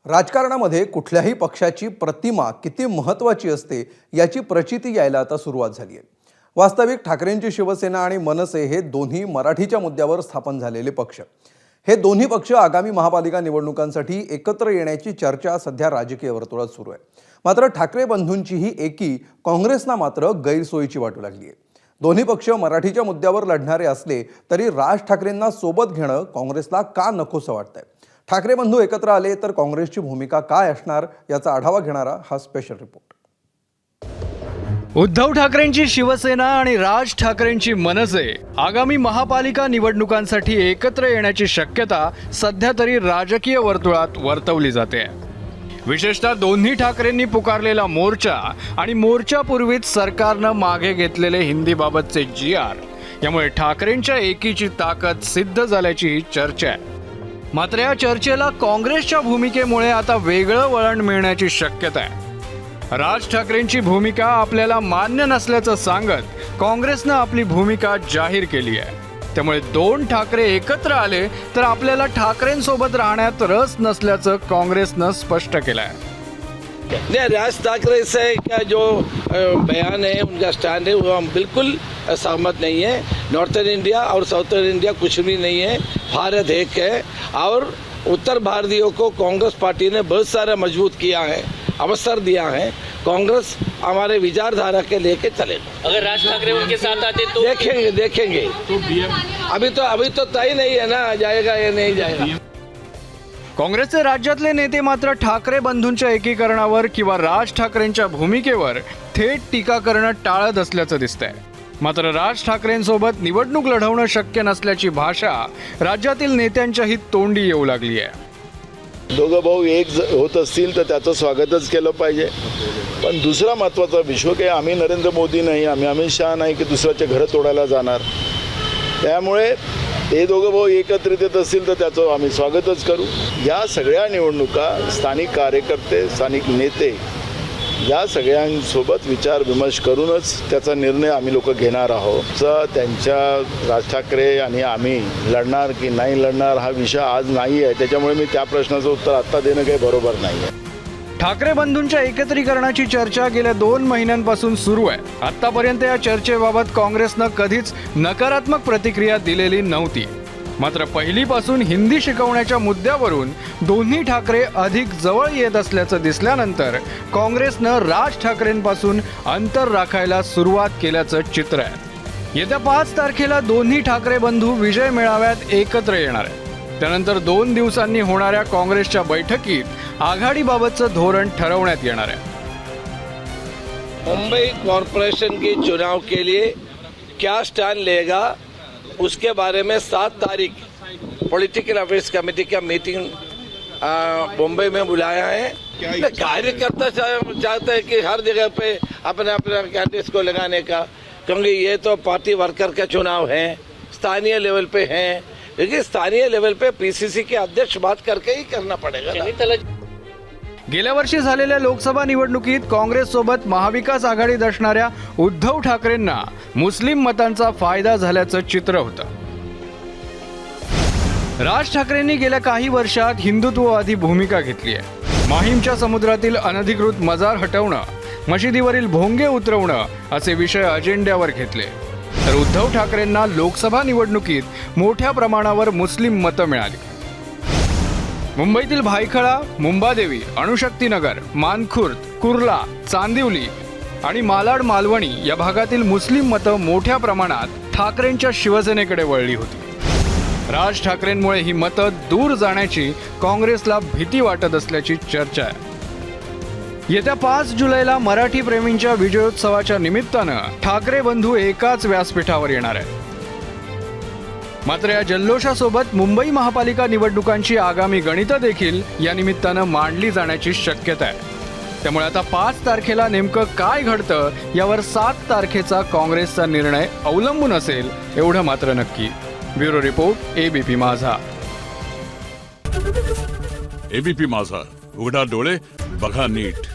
राजकारणामध्ये कुठल्याही पक्षाची प्रतिमा किती महत्त्वाची असते याची प्रचिती यायला आता सुरुवात झाली आहे। वास्तविक ठाकरेंची शिवसेना आणि मनसे हे दोन्ही मराठीच्या मुद्द्यावर स्थापन झालेले पक्ष। हे दोन्ही पक्ष आगामी महापालिका निवडणुकांसाठी एकत्र येण्याची चर्चा सध्या राजकीय वर्तुळात सुरू आहे। मात्र ठाकरे बंधूंची ही एकी काँग्रेसना मात्र गैरसोयीची वाटू लागली आहे। दोन्ही पक्ष मराठीच्या मुद्द्यावर लढणारे असले तरी राज ठाकरेंना सोबत घेणं काँग्रेसला का नकोसं वाटतंय। ठाकरे बंधू एकत्र आले तर काँग्रेसची भूमिका काय असणार याचा आढावा घेणारा हा स्पेशल रिपोर्ट। उद्धव ठाकरेंची शिवसेना आणि राज ठाकरेंची मनसे आगामी महापालिका निवडणुकांसाठी एकत्र येण्याची शक्यता सध्या तरी राजकीय वर्तुळात वर्तवली जाते। विशेषतः दोन्ही ठाकरेंनी पुकारलेला मोर्चा आणि मोर्चापूर्वीच सरकारनं मागे घेतलेले हिंदीबाबतचे GR यामुळे ठाकरेंच्या एकीची ताकद सिद्ध झाल्याची चर्चा आहे। मात्र या चर्चेला काँग्रेसच्या भूमिकेमुळे आता वेगळं वळण मिळण्याची शक्यता आहे। राज ठाकरेंची भूमिका आपल्याला मान्य नसल्याचं सांगत काँग्रेसनं आपली भूमिका जाहीर केली आहे। त्यामुळे दोन ठाकरे एकत्र आले तर आपल्याला ठाकरेंसोबत राहण्यात रस नसल्याचं काँग्रेसनं स्पष्ट केलं आहे। नहीं, राज ठाकरे से का जो बयान है, उनका स्टैंड है, वो हम बिल्कुल सहमत नहीं है। नॉर्थर्न इंडिया और साउथर्न इंडिया कुछ भी नहीं है, भारत एक है। और उत्तर भारतीयों को कांग्रेस पार्टी ने बहुत सारा मजबूत किया है, अवसर दिया है। कांग्रेस हमारे विचारधारा के लेके चलेगा। अगर राज ठाकरे उनके साथ आते तो देखेंगे अभी तो तय नहीं है ना, जाएगा या नहीं जाएगा। काँग्रेसचे राज्यातले नेते मात्र ठाकरे बंधूंच्या एकीकरणावर किंवा राज ठाकरेंच्या भूमिकेवर थेट टीका करणं टाळत असल्याचं दिसतंय। मात्र राज ठाकरेंसोबत निवडणूक लढवणं शक्य नसल्याची भाषा राज्यातील नेत्यांच्याही तोंडी येऊ लागली आहे। दोघं भाऊ एक होत असतील तर त्याचं स्वागतच केलं पाहिजे। पण दुसरा महत्त्वाचा विषय की आम्ही नरेंद्र मोदी नाही, आम्ही अमित शहा नाही की दुसऱ्याचे घरं तोडायला जाणार। त्यामुळे ते दोघं भाऊ एकत्रित येत असतील तर त्याचं आम्ही स्वागतच करू। या सगळ्या निवडणुका स्थानिक कार्यकर्ते, स्थानिक नेते या सगळ्यांसोबत विचार विमर्श करूनच त्याचा निर्णय आम्ही लोक घेणार आहोत। त्यांच्या राज ठाकरे आणि आम्ही लढणार की नाही लढणार हा विषय आज नाही आहे, त्याच्यामुळे मी त्या प्रश्नाचं उत्तर आत्ता देणं काही बरोबर नाही आहे। ठाकरे बंधूंच्या एकत्रीकरणाची चर्चा गेल्या 2 महिन्यांपासून सुरू आहे। आतापर्यंत या चर्चेबाबत काँग्रेसनं कधीच नकारात्मक प्रतिक्रिया दिलेली नव्हती। मात्र पहिलीपासून हिंदी शिकवण्याच्या मुद्द्यावरून दोन्ही ठाकरे अधिक जवळ येत असल्याचं दिसल्यानंतर काँग्रेसनं राज ठाकरेंपासून अंतर राखायला सुरुवात केल्याचं चित्र आहे। येत्या 5 तारखेला दोन्ही ठाकरे बंधू विजय मेळाव्यात एकत्र येणार आहेत। त्यानंतर 2 दिवसांनी होणाऱ्या काँग्रेसच्या बैठकीत आघाडीबाबतचं धोरण ठरवण्यात येणार आहे। मुंबई कॉरपोरेशन के चुनाव के लिए क्या स्टैंड लेगा उसके बारे में 7 तारीख पॉलिटिकल अफेयर्स कमेटी का मीटिंग मुंबई में बुलाया है। कार्यकर्ता चाहते हैं कि हर जगह पे अपने अपने कैंडिडेट्स को लगाने का, क्योंकि ये तो पार्टी वर्कर का चुनाव है, स्थानीय लेवल पे है। लेकिन स्थानीय लेवल पे PCC के अध्यक्ष बात करके ही करना पड़ेगा ना। गेल्या वर्षी झालेल्या लोकसभा निवडणुकीत काँग्रेस सोबत महाविकास आघाडीत असणाऱ्या उद्धव ठाकरेंना मुस्लिम मतांचा फायदा झाल्याचं चित्र होतं। राज ठाकरेंनी गेल्या काही वर्षात हिंदुत्ववादी भूमिका घेतली आहे। माहीमच्या समुद्रातील अनधिकृत मजार हटवणं, मशिदीवरील भोंगे उतरवणं असे विषय अजेंड्यावर घेतले। तर उद्धव ठाकरेंना लोकसभा निवडणुकीत मोठ्या प्रमाणावर मुस्लिम मतं मिळाली। मुंबईतील भायखळा, मुंबादेवी, अणुशक्तीनगर, मानखुर्द, कुर्ला, चांदिवली आणि मालाड मालवणी या भागातील मुस्लिम मतं मोठ्या प्रमाणात ठाकरेंच्या शिवसेनेकडे वळली होती। राज ठाकरेंमुळे ही मतं दूर जाण्याची काँग्रेसला भीती वाटत असल्याची चर्चा आहे। येत्या 5 जुलैला मराठी प्रेमींच्या विजयोत्सवाच्या निमित्तानं ठाकरे बंधू एकाच व्यासपीठावर येणार आहेत। मात्र या जल्लोषासोबत मुंबई महापालिका निवडणुकांची आगामी गणितं देखील या निमित्तानं मांडली जाण्याची शक्यता आहे। त्यामुळे आता 5 तारखेला नेमकं काय घडतं यावर 7 तारखेचा काँग्रेसचा निर्णय अवलंबून असेल एवढं मात्र नक्की। ब्युरो रिपोर्ट, ABP माझा। ABP माझा, उघडा डोळे बघा नीट।